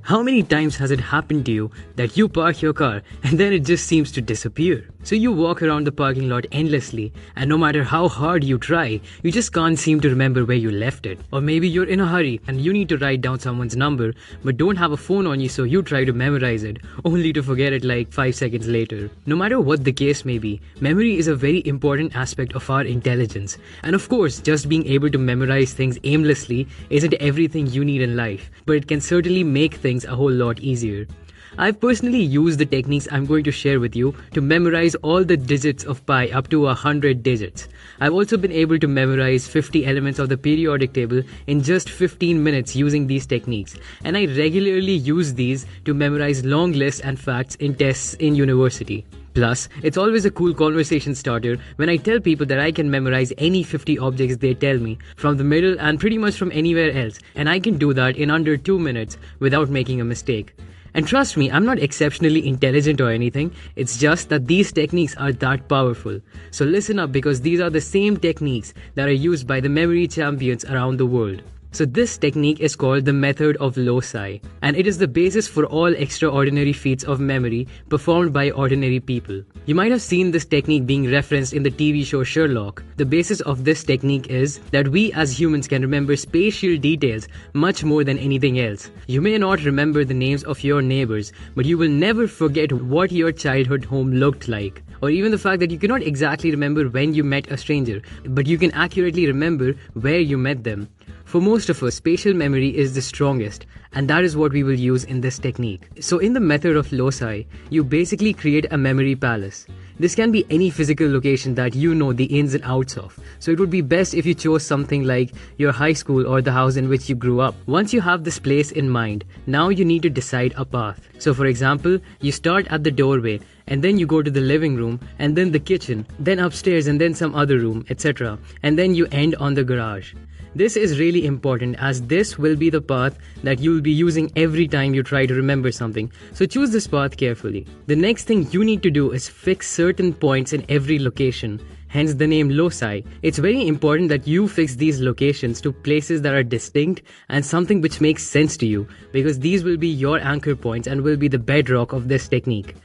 How many times has it happened to you that you park your car and then it just seems to disappear? So you walk around the parking lot endlessly, and no matter how hard you try, you just can't seem to remember where you left it. Or maybe you're in a hurry and you need to write down someone's number but don't have a phone on you, so you try to memorize it only to forget it like 5 seconds later. No matter what the case may be, memory is a very important aspect of our intelligence. And of course, just being able to memorize things aimlessly isn't everything you need in life, but it can certainly make things a whole lot easier. I've personally used the techniques I'm going to share with you to memorize all the digits of pi up to 100 digits. I've also been able to memorize 50 elements of the periodic table in just 15 minutes using these techniques, and I regularly use these to memorize long lists and facts in tests in university. Plus, it's always a cool conversation starter when I tell people that I can memorize any 50 objects they tell me from the middle and pretty much from anywhere else, and I can do that in under 2 minutes without making a mistake. And trust me, I'm not exceptionally intelligent or anything, it's just that these techniques are that powerful. So listen up, because these are the same techniques that are used by the memory champions around the world. So this technique is called the method of loci, and it is the basis for all extraordinary feats of memory performed by ordinary people. You might have seen this technique being referenced in the TV show Sherlock. The basis of this technique is that we as humans can remember spatial details much more than anything else. You may not remember the names of your neighbors, but you will never forget what your childhood home looked like. Or even the fact that you cannot exactly remember when you met a stranger, but you can accurately remember where you met them. For most of us, spatial memory is the strongest, and that is what we will use in this technique. So in the method of loci, you basically create a memory palace. This can be any physical location that you know the ins and outs of. So it would be best if you chose something like your high school or the house in which you grew up. Once you have this place in mind, now you need to decide a path. So for example, you start at the doorway, and then you go to the living room, and then the kitchen, then upstairs, and then some other room, etc. And then you end on the garage. This is really important, as this will be the path that you will be using every time you try to remember something. So choose this path carefully. The next thing you need to do is fix certain points in every location. Hence the name loci. It's very important that you fix these locations to places that are distinct and something which makes sense to you, because these will be your anchor points and will be the bedrock of this technique.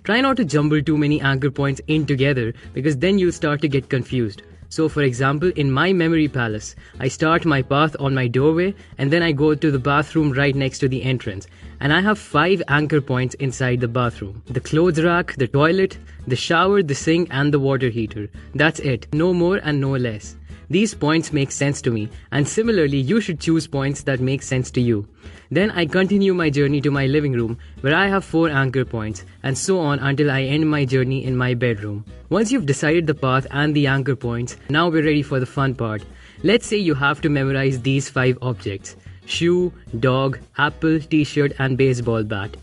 Try not to jumble too many anchor points in together, because then you'll start to get confused. So for example, in my memory palace, I start my path on my doorway, and then I go to the bathroom right next to the entrance. And I have 5 anchor points inside the bathroom: the clothes rack, the toilet, the shower, the sink, and the water heater. That's it. No more and no less. These points make sense to me, and similarly you should choose points that make sense to you. Then I continue my journey to my living room, where I have 4 anchor points, and so on until I end my journey in my bedroom. Once you've decided the path and the anchor points, now we're ready for the fun part. Let's say you have to memorize these 5 objects: shoe, dog, apple, t-shirt, and baseball bat.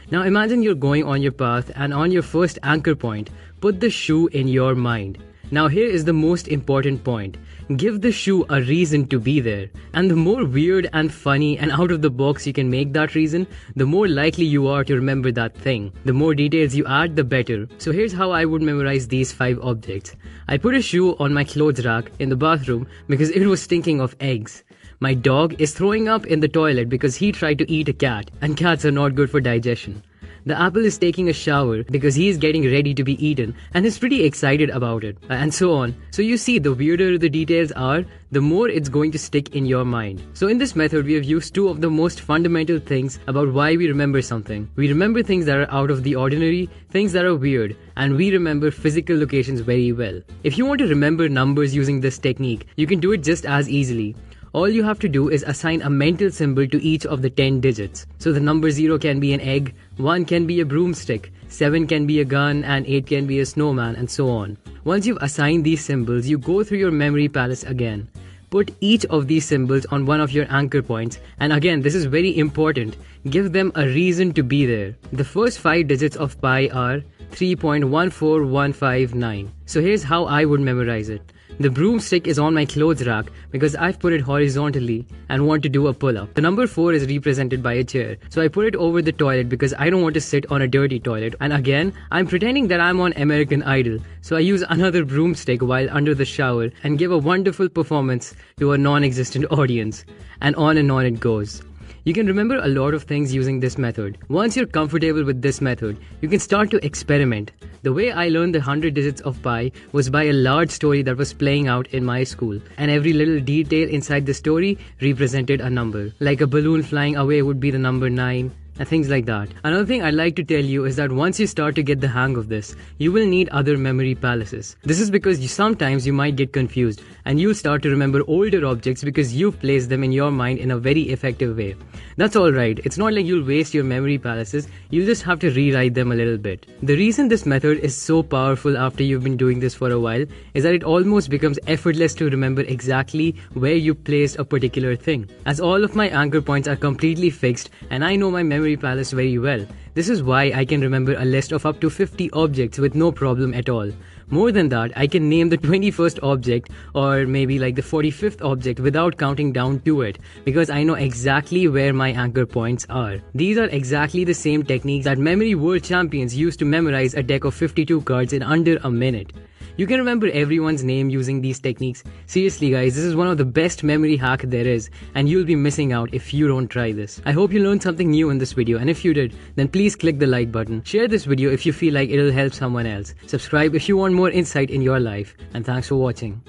Now imagine you're going on your path, and on your first anchor point, put the shoe in your mind. Now here is the most important point. Give the shoe a reason to be there. And the more weird and funny and out of the box you can make that reason, the more likely you are to remember that thing. The more details you add, the better. So here's how I would memorize these 5 objects. I put a shoe on my clothes rack in the bathroom because it was stinking of eggs. My dog is throwing up in the toilet because he tried to eat a cat, and cats are not good for digestion. The apple is taking a shower because he is getting ready to be eaten and is pretty excited about it, and so on. So you see, the weirder the details are, the more it's going to stick in your mind. So in this method, we have used 2 of the most fundamental things about why we remember something. We remember things that are out of the ordinary, things that are weird, and we remember physical locations very well. If you want to remember numbers using this technique, you can do it just as easily. All you have to do is assign a mental symbol to each of the 10 digits. So the number 0 can be an egg, 1 can be a broomstick, 7 can be a gun, and 8 can be a snowman, and so on. Once you've assigned these symbols, you go through your memory palace again. Put each of these symbols on one of your anchor points, and again, this is very important, give them a reason to be there. The first 5 digits of pi are 3.14159. So here's how I would memorize it. The broomstick is on my clothes rack because I've put it horizontally and want to do a pull-up. The number 4 is represented by a chair, so I put it over the toilet because I don't want to sit on a dirty toilet. And again, I'm pretending that I'm on American Idol, so I use another broomstick while under the shower and give a wonderful performance to a non-existent audience. And on it goes. You can remember a lot of things using this method. Once you're comfortable with this method, you can start to experiment. The way I learned the 100 digits of pi was by a large story that was playing out in my school, and every little detail inside the story represented a number. Like a balloon flying away would be the number 9, and things like that. Another thing I'd like to tell you is that once you start to get the hang of this, you will need other memory palaces. This is because sometimes you might get confused and you'll start to remember older objects because you've placed them in your mind in a very effective way. That's alright, it's not like you'll waste your memory palaces, you'll just have to rewrite them a little bit. The reason this method is so powerful after you've been doing this for a while is that it almost becomes effortless to remember exactly where you placed a particular thing. As all of my anchor points are completely fixed and I know my memory palace very well. This is why I can remember a list of up to 50 objects with no problem at all. More than that, I can name the 21st object or maybe like the 45th object without counting down to it because I know exactly where my anchor points are. These are exactly the same techniques that memory world champions used to memorize a deck of 52 cards in under a minute. You can remember everyone's name using these techniques. Seriously guys, this is one of the best memory hack there is and you'll be missing out if you don't try this. I hope you learned something new in this video, and if you did, then please click the like button. Share this video if you feel like it'll help someone else. Subscribe if you want more insight in your life, and thanks for watching.